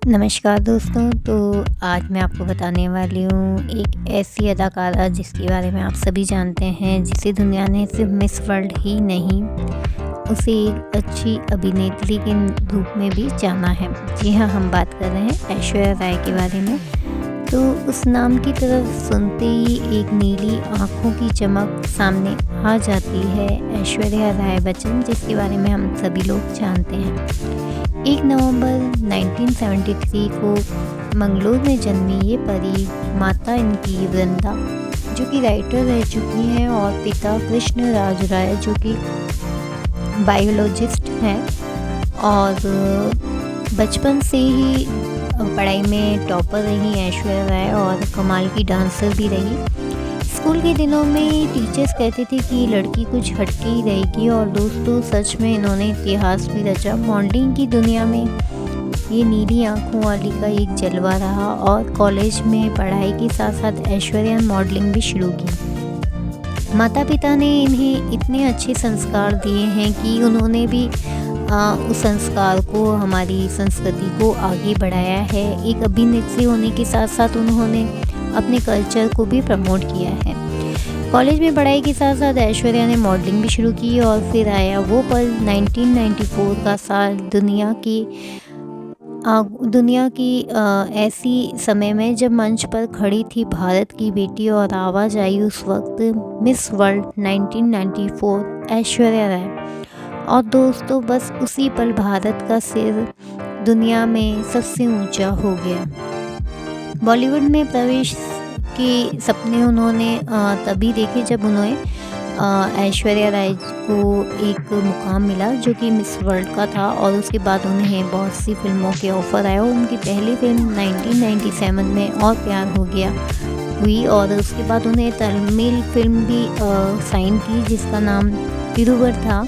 नमस्कार दोस्तों। तो आज मैं आपको बताने वाली हूँ एक ऐसी अदाकारा जिसके बारे में आप सभी जानते हैं, जिसे दुनिया ने सिर्फ मिस वर्ल्ड ही नहीं, उसे एक अच्छी अभिनेत्री के रूप में भी जाना है। जी हाँ, हम बात कर रहे हैं ऐश्वर्या राय के बारे में। तो उस नाम की तरफ सुनते ही एक नीली आँखों की चमक सामने आ जाती है, ऐश्वर्या राय बच्चन, जिसके बारे में हम सभी लोग जानते हैं। 1 नवंबर 1973 को मंगलोर में जन्मी ये परी, माता इनकी वृंदा जो कि राइटर रह चुकी हैं, और पिता कृष्ण राज राय जो कि बायोलॉजिस्ट हैं, और बचपन से ही पढ़ाई में टॉपर रही ऐश्वर्या राय और कमाल की डांसर भी रही। स्कूल के दिनों में टीचर्स कहते थे कि लड़की कुछ हटके ही रहेगी, और दोस्तों सच में इन्होंने इतिहास भी रचा। मॉडलिंग की दुनिया में ये नीली आंखों वाली का एक जलवा रहा, और कॉलेज में पढ़ाई के साथ साथ ऐश्वर्या मॉडलिंग भी शुरू की। माता पिता ने इन्हें इतने अच्छे संस्कार दिए हैं कि उन्होंने भी उस संस्कार को, हमारी संस्कृति को आगे बढ़ाया है। एक अभिनेत्री होने के साथ साथ उन्होंने अपने कल्चर को भी प्रमोट किया है। कॉलेज में पढ़ाई के साथ साथ ऐश्वर्या ने मॉडलिंग भी शुरू की, और फिर आया वो पल 1994 का साल, दुनिया की ऐसी समय में जब मंच पर खड़ी थी भारत की बेटी, और आवाज़ आई उस वक्त मिस वर्ल्ड 1994 ऐश्वर्या राय। और दोस्तों बस उसी पल भारत का सिर दुनिया में सबसे ऊंचा हो गया। बॉलीवुड में प्रवेश के सपने उन्होंने तभी देखे जब उन्हें ऐश्वर्या राय को एक मुकाम मिला जो कि मिस वर्ल्ड का था, और उसके बाद उन्हें बहुत सी फिल्मों के ऑफ़र आए। उनकी पहली फिल्म 1997 में और प्यार हो गया हुई, और उसके बाद उन्हें तमिल फिल्म भी साइन की जिसका नाम तिरुवर था।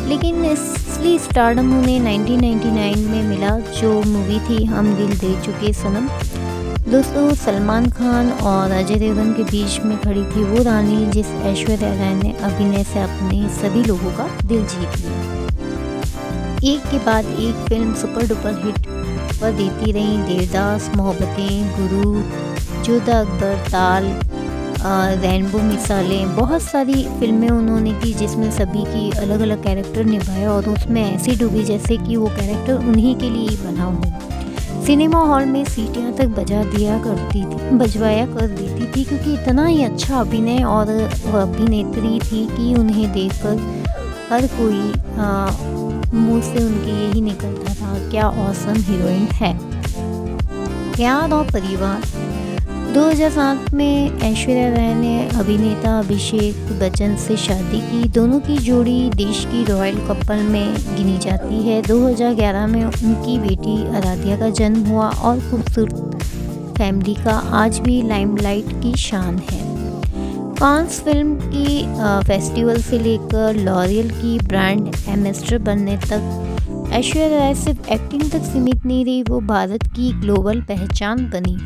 लेकिन असली स्टारडम उन्हें 1999 में मिला, जो मूवी थी हम दिल दे चुके सनम। दोस्तों सलमान खान और अजय देवगन के बीच में खड़ी थी वो रानी, जिस ऐश्वर्या राय ने अभिनय से अपने सभी लोगों का दिल जीत लिया। एक के बाद एक फिल्म सुपर डुपर हिट पर देती रही। देवदास, मोहब्बतें, गुरु, जोधा अकबर, ताल, रेनबो मिसालें, बहुत सारी फिल्में उन्होंने की जिसमें सभी की अलग अलग कैरेक्टर निभाए, और उसमें ऐसी डूबी जैसे कि वो कैरेक्टर उन्हीं के लिए ही बना हो। सिनेमा हॉल में सीटियां तक बजवाया कर देती थी, क्योंकि इतना ही अच्छा अभिनय और अभिनेत्री थी कि उन्हें देखकर हर कोई मुंह से उनके यही निकलता था, क्या ऑसम हीरोइन है। प्यार और परिवार 2007 में ऐश्वर्या राय ने अभिनेता अभिषेक बच्चन से शादी की। दोनों की जोड़ी देश की रॉयल कपल में गिनी जाती है। 2011 में उनकी बेटी आराध्या का जन्म हुआ, और खूबसूरत फैमिली का आज भी लाइमलाइट की शान है। कांस फिल्म की फेस्टिवल से लेकर लॉरियल की ब्रांड एम्बेसडर बनने तक ऐश्वर्या राय सिर्फ एक्टिंग तक सीमित नहीं रही, वो भारत की ग्लोबल पहचान बनी।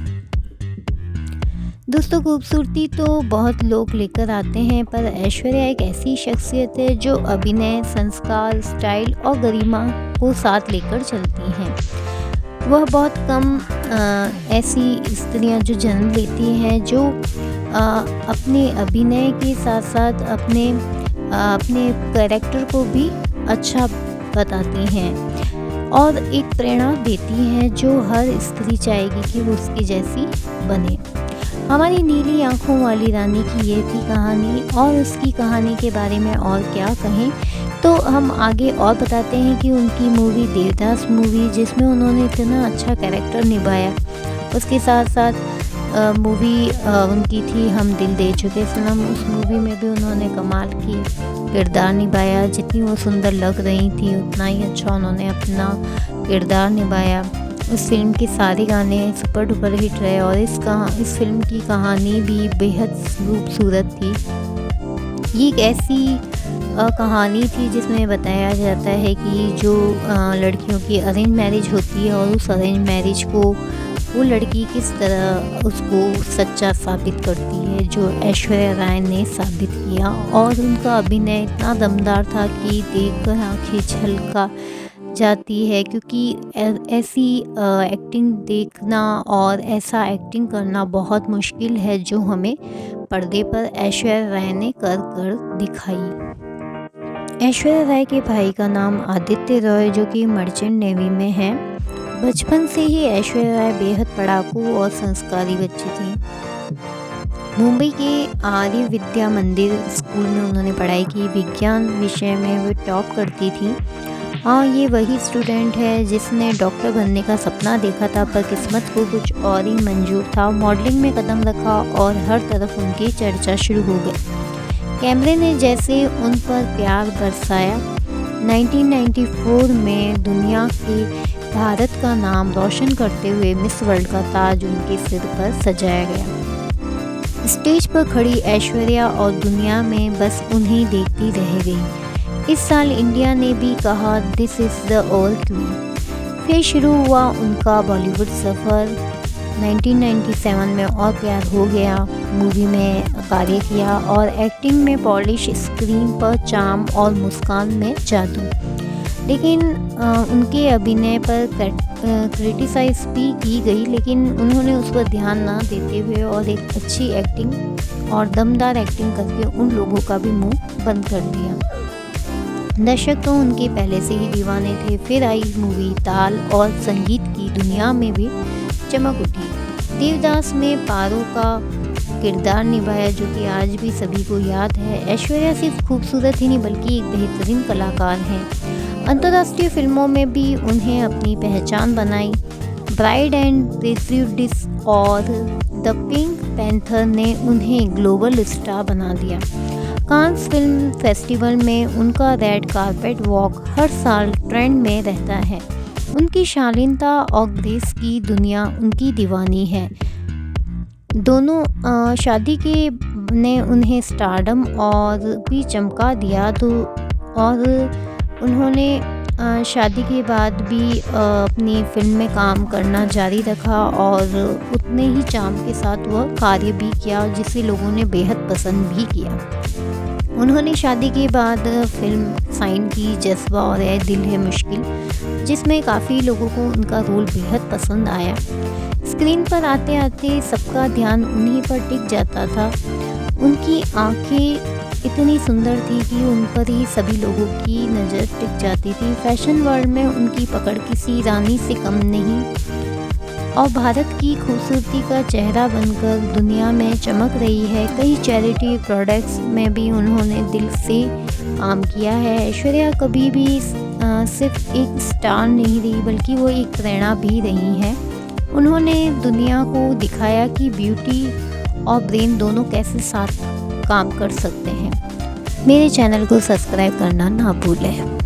दोस्तों खूबसूरती तो बहुत लोग लेकर आते हैं, पर ऐश्वर्या एक ऐसी शख्सियत है जो अभिनय, संस्कार, स्टाइल और गरिमा को साथ लेकर चलती हैं। वह बहुत कम ऐसी स्त्रियां जो जन्म लेती हैं जो अपने अभिनय के साथ साथ अपने कैरेक्टर को भी अच्छा बताती हैं, और एक प्रेरणा देती हैं जो हर स्त्री चाहेगी कि वो उसकी जैसी बने। हमारी नीली आंखों वाली रानी की ये थी कहानी, और उसकी कहानी के बारे में और क्या कहें, तो हम आगे और बताते हैं कि उनकी मूवी देवदास मूवी, जिसमें उन्होंने इतना अच्छा कैरेक्टर निभाया, उसके साथ साथ मूवी उनकी थी हम दिल दे चुके सनम। उस मूवी में भी उन्होंने कमाल की किरदार निभाया। जितनी वो सुंदर लग रही थी उतना ही अच्छा उन्होंने अपना किरदार निभाया। उस फिल्म के सारे गाने सुपर डुपर हिट रहे, और इस फिल्म की कहानी भी बेहद खूबसूरत थी। ये एक ऐसी कहानी थी जिसमें बताया जाता है कि जो लड़कियों की अरेंज मैरिज होती है, और उस अरेंज मैरिज को वो लड़की किस तरह उसको सच्चा साबित करती है, जो ऐश्वर्या राय ने साबित किया। और उनका अभिनय इतना दमदार था कि देखकर आंखें जाती है, क्योंकि ऐसी एक्टिंग देखना और ऐसा एक्टिंग करना बहुत मुश्किल है जो हमें पर्दे पर ऐश्वर्या राय ने कर कर दिखाई। ऐश्वर्या राय के भाई का नाम आदित्य रॉय जो कि मर्चेंट नेवी में है। बचपन से ही ऐश्वर्या राय बेहद पढ़ाकू और संस्कारी बच्ची थी। मुंबई के आर्य विद्या मंदिर स्कूल में उन्होंने पढ़ाई की। विज्ञान विषय में वो टॉप करती थी। हाँ, ये वही स्टूडेंट है जिसने डॉक्टर बनने का सपना देखा था, पर किस्मत को कुछ और ही मंजूर था। मॉडलिंग में कदम रखा और हर तरफ उनकी चर्चा शुरू हो गई। कैमरे ने जैसे उन पर प्यार बरसाया। 1994 में दुनिया के भारत का नाम रोशन करते हुए मिस वर्ल्ड का ताज उनके सिर पर सजाया गया। स्टेज पर खड़ी ऐश्वर्या और दुनिया में बस उन्हें देखती रह गई। इस साल इंडिया ने भी कहा this is the all queen. फिर शुरू हुआ उनका बॉलीवुड सफ़र। 1997 में और प्यार हो गया मूवी में कार्य किया और एक्टिंग में पॉलिश, स्क्रीन पर चार्म और मुस्कान में जादू। लेकिन उनके अभिनय पर क्रिटिसाइज भी की गई, लेकिन उन्होंने उस पर ध्यान ना देते हुए और एक अच्छी एक्टिंग और दमदार एक्टिंग करके उन लोगों का भी मुंह बंद कर दिया। दर्शक तो उनके पहले से ही दीवाने थे। फिर आई मूवी ताल और संगीत की दुनिया में भी चमक उठी। देवदास में पारो का किरदार निभाया जो कि आज भी सभी को याद है। ऐश्वर्या सिर्फ खूबसूरत ही नहीं बल्कि एक बेहतरीन कलाकार हैं। अंतर्राष्ट्रीय फिल्मों में भी उन्हें अपनी पहचान बनाई। ब्राइड एंड प्रेजुडिस और द पिंक पैंथर ने उन्हें ग्लोबल स्टार बना दिया। कांस फिल्म फेस्टिवल में उनका रेड कारपेट वॉक हर साल ट्रेंड में रहता है। उनकी शालीनता और ग्रेस की दुनिया उनकी दीवानी है। दोनों शादी के ने उन्हें स्टारडम और भी चमका दिया। तो और उन्होंने शादी के बाद भी अपनी फिल्म में काम करना जारी रखा और उतने ही चार्म के साथ वह कार्य भी किया जिसे लोगों ने बेहद पसंद भी किया। उन्होंने शादी के बाद फिल्म साइन की जज्बा और ए दिल है मुश्किल, जिसमें काफ़ी लोगों को उनका रोल बेहद पसंद आया। स्क्रीन पर आते आते सबका ध्यान उन्हीं पर टिक जाता था। उनकी आंखें इतनी सुंदर थी कि उन पर ही सभी लोगों की नज़र टिक जाती थी। फैशन वर्ल्ड में उनकी पकड़ किसी रानी से कम नहीं और भारत की खूबसूरती का चेहरा बनकर दुनिया में चमक रही है। कई चैरिटी प्रोडक्ट्स में भी उन्होंने दिल से काम किया है। ऐश्वर्या कभी भी सिर्फ एक स्टार नहीं रही बल्कि वो एक प्रेरणा भी रही है। उन्होंने दुनिया को दिखाया कि ब्यूटी और ब्रेन दोनों कैसे साथ काम कर सकते हैं। मेरे चैनल को सब्सक्राइब करना ना भूलें।